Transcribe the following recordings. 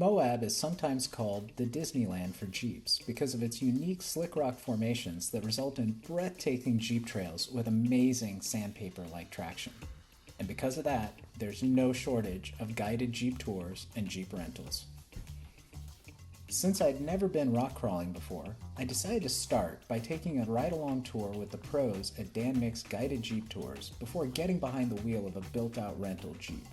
Moab is sometimes called the Disneyland for Jeeps because of its unique slick rock formations that result in breathtaking Jeep trails with amazing sandpaper-like traction. And because of that, there's no shortage of guided Jeep tours and Jeep rentals. Since I'd never been rock crawling before, I decided to start by taking a ride-along tour with the pros at Dan Mick's Guided Jeep Tours before getting behind the wheel of a built-out rental Jeep.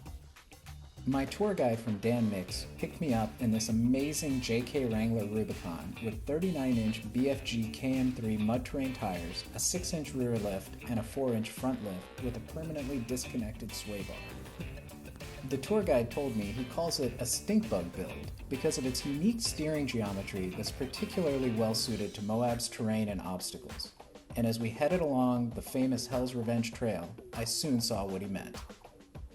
My tour guide from Dan Mick's picked me up in this amazing JK Wrangler Rubicon with 39-inch BFG KM3 mud-terrain tires, a 6-inch rear lift, and a 4-inch front lift with a permanently disconnected sway bar. The tour guide told me he calls it a stink bug build because of its unique steering geometry that's particularly well suited to Moab's terrain and obstacles. And as we headed along the famous Hell's Revenge Trail, I soon saw what he meant.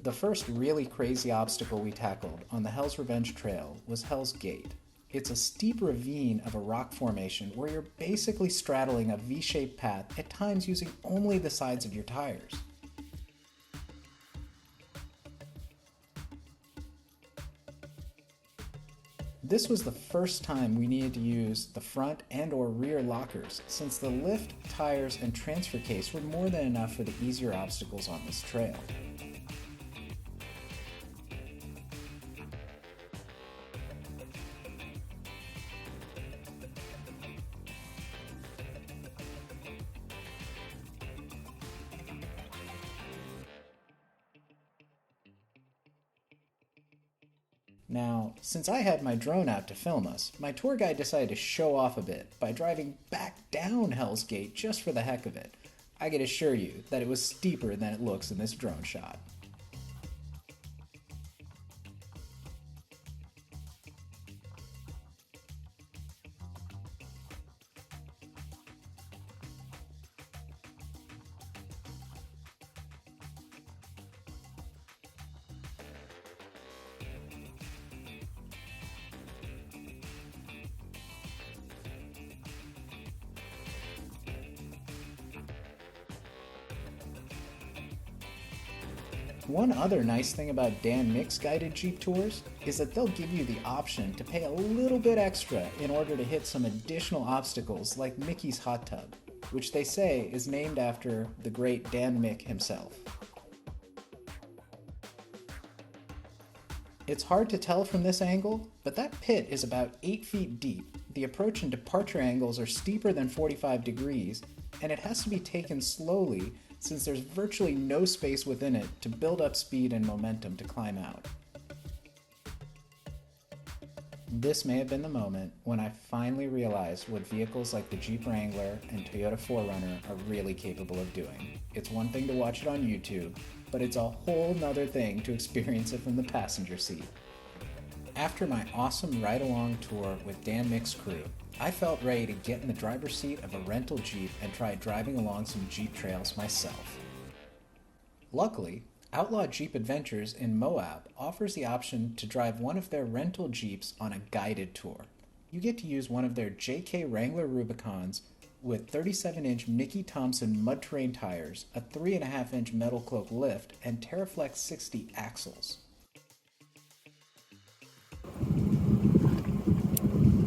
The first really crazy obstacle we tackled on the Hell's Revenge Trail was Hell's Gate. It's a steep ravine of a rock formation where you're basically straddling a V-shaped path, at times using only the sides of your tires. This was the first time we needed to use the front and or rear lockers, since the lift, tires, and transfer case were more than enough for the easier obstacles on this trail. Now, since I had my drone out to film us, my tour guide decided to show off a bit by driving back down Hell's Gate just for the heck of it. I can assure you that it was steeper than it looks in this drone shot. One other nice thing about Dan Mick's guided Jeep tours is that they'll give you the option to pay a little bit extra in order to hit some additional obstacles like Mickey's Hot Tub, which they say is named after the great Dan Mick himself. It's hard to tell from this angle, but that pit is about 8 feet deep. The approach and departure angles are steeper than 45 degrees, and it has to be taken slowly since there's virtually no space within it to build up speed and momentum to climb out. This may have been the moment when I finally realized what vehicles like the Jeep Wrangler and Toyota 4Runner are really capable of doing. It's one thing to watch it on YouTube, but it's a whole nother thing to experience it from the passenger seat. After my awesome ride-along tour with Dan Mick's crew, I felt ready to get in the driver's seat of a rental Jeep and try driving along some Jeep trails myself. Luckily, Outlaw Jeep Adventures in Moab offers the option to drive one of their rental Jeeps on a guided tour. You get to use one of their JK Wrangler Rubicons with 37-inch Mickey Thompson mud-terrain tires, a 3.5-inch metal cloak lift, and Terraflex 60 axles.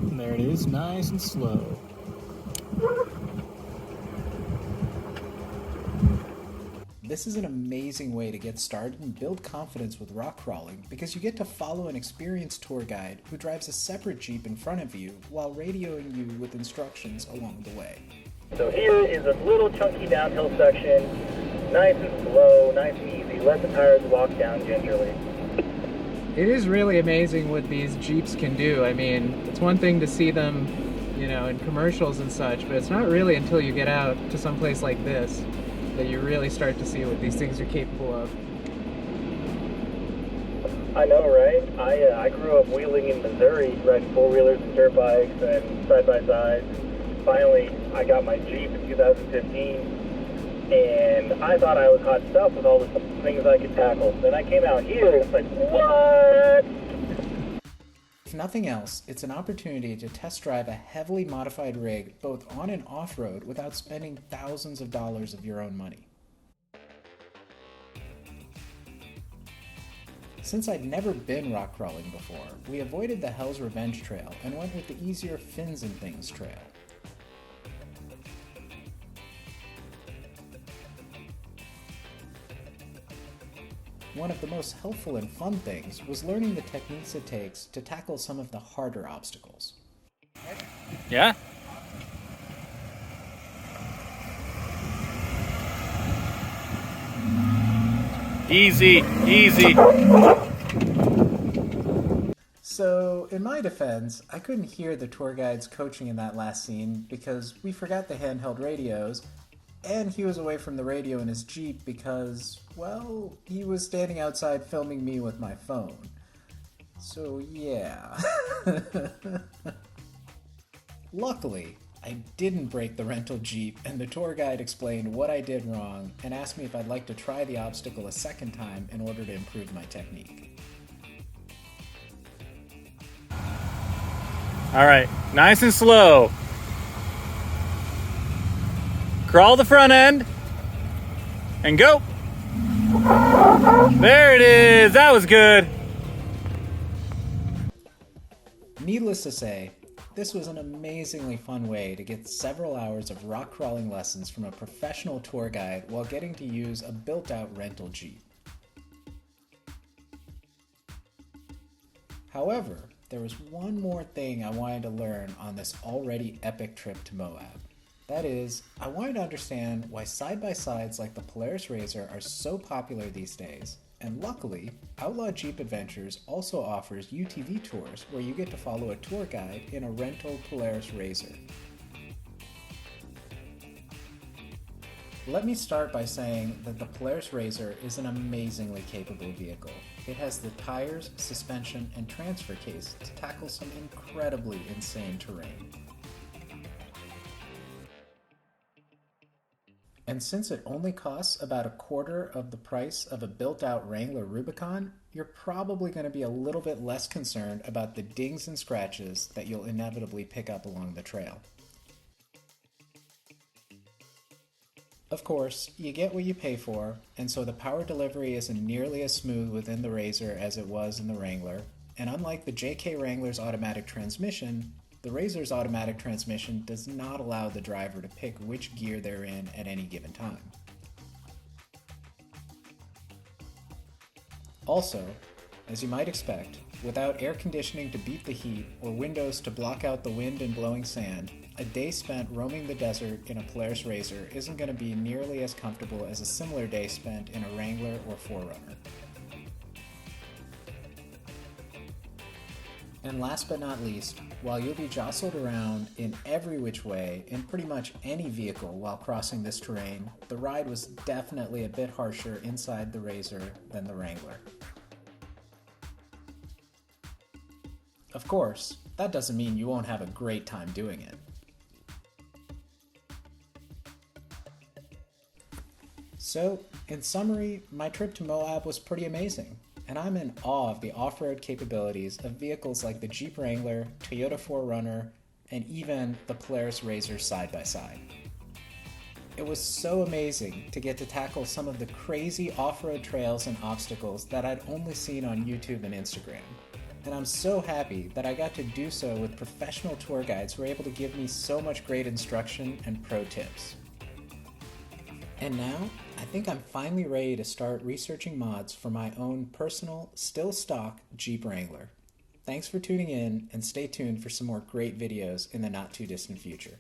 And there it is, nice and slow. This is an amazing way to get started and build confidence with rock crawling because you get to follow an experienced tour guide who drives a separate Jeep in front of you while radioing you with instructions along the way. So here is a little chunky downhill section, nice and slow, nice and easy. Let the tires walk down gingerly. It is really amazing what these Jeeps can do. I mean, it's one thing to see them, in commercials and such, but it's not really until you get out to some place like this that you really start to see what these things are capable of. I know, right? I grew up wheeling in Missouri, riding four-wheelers and dirt bikes and side-by-sides. Finally, I got my Jeep in 2015, and I thought I was hot stuff with all the things I could tackle. Then I came out here, and it's like, what? If nothing else, it's an opportunity to test drive a heavily modified rig both on and off-road without spending thousands of dollars of your own money. Since I'd never been rock crawling before, we avoided the Hell's Revenge trail and went with the easier Fins and Things trail. One of the most helpful and fun things was learning the techniques it takes to tackle some of the harder obstacles. Yeah? Easy, easy. So, in my defense, I couldn't hear the tour guide's coaching in that last scene because we forgot the handheld radios, and he was away from the radio in his Jeep because, well, he was standing outside filming me with my phone. So, yeah. Luckily, I didn't break the rental Jeep, and the tour guide explained what I did wrong and asked me if I'd like to try the obstacle a second time in order to improve my technique. All right, nice and slow. Crawl the front end and go. There it is. That was good. Needless to say, this was an amazingly fun way to get several hours of rock crawling lessons from a professional tour guide while getting to use a built-out rental Jeep. However, there was one more thing I wanted to learn on this already epic trip to Moab. That is, I wanted to understand why side-by-sides like the Polaris Razor are so popular these days, and luckily, Outlaw Jeep Adventures also offers UTV tours where you get to follow a tour guide in a rental Polaris Razor. Let me start by saying that the Polaris Razor is an amazingly capable vehicle. It has the tires, suspension, and transfer case to tackle some incredibly insane terrain. And since it only costs about a quarter of the price of a built-out Wrangler Rubicon, you're probably going to be a little bit less concerned about the dings and scratches that you'll inevitably pick up along the trail. Of course, you get what you pay for, and so the power delivery isn't nearly as smooth within the Razor as it was in the Wrangler, and unlike the JK Wrangler's automatic transmission, the Razor's automatic transmission does not allow the driver to pick which gear they're in at any given time. Also, as you might expect, without air conditioning to beat the heat or windows to block out the wind and blowing sand, a day spent roaming the desert in a Polaris Razor isn't going to be nearly as comfortable as a similar day spent in a Wrangler or 4Runner. And last but not least, while you'll be jostled around in every which way in pretty much any vehicle while crossing this terrain, the ride was definitely a bit harsher inside the Razor than the Wrangler. Of course, that doesn't mean you won't have a great time doing it. So, in summary, my trip to Moab was pretty amazing. And I'm in awe of the off-road capabilities of vehicles like the Jeep Wrangler, Toyota 4Runner, and even the Polaris Razor side-by-side. It was so amazing to get to tackle some of the crazy off-road trails and obstacles that I'd only seen on YouTube and Instagram. And I'm so happy that I got to do so with professional tour guides who were able to give me so much great instruction and pro tips. And now, I think I'm finally ready to start researching mods for my own personal, still stock Jeep Wrangler. Thanks for tuning in, and stay tuned for some more great videos in the not too distant future.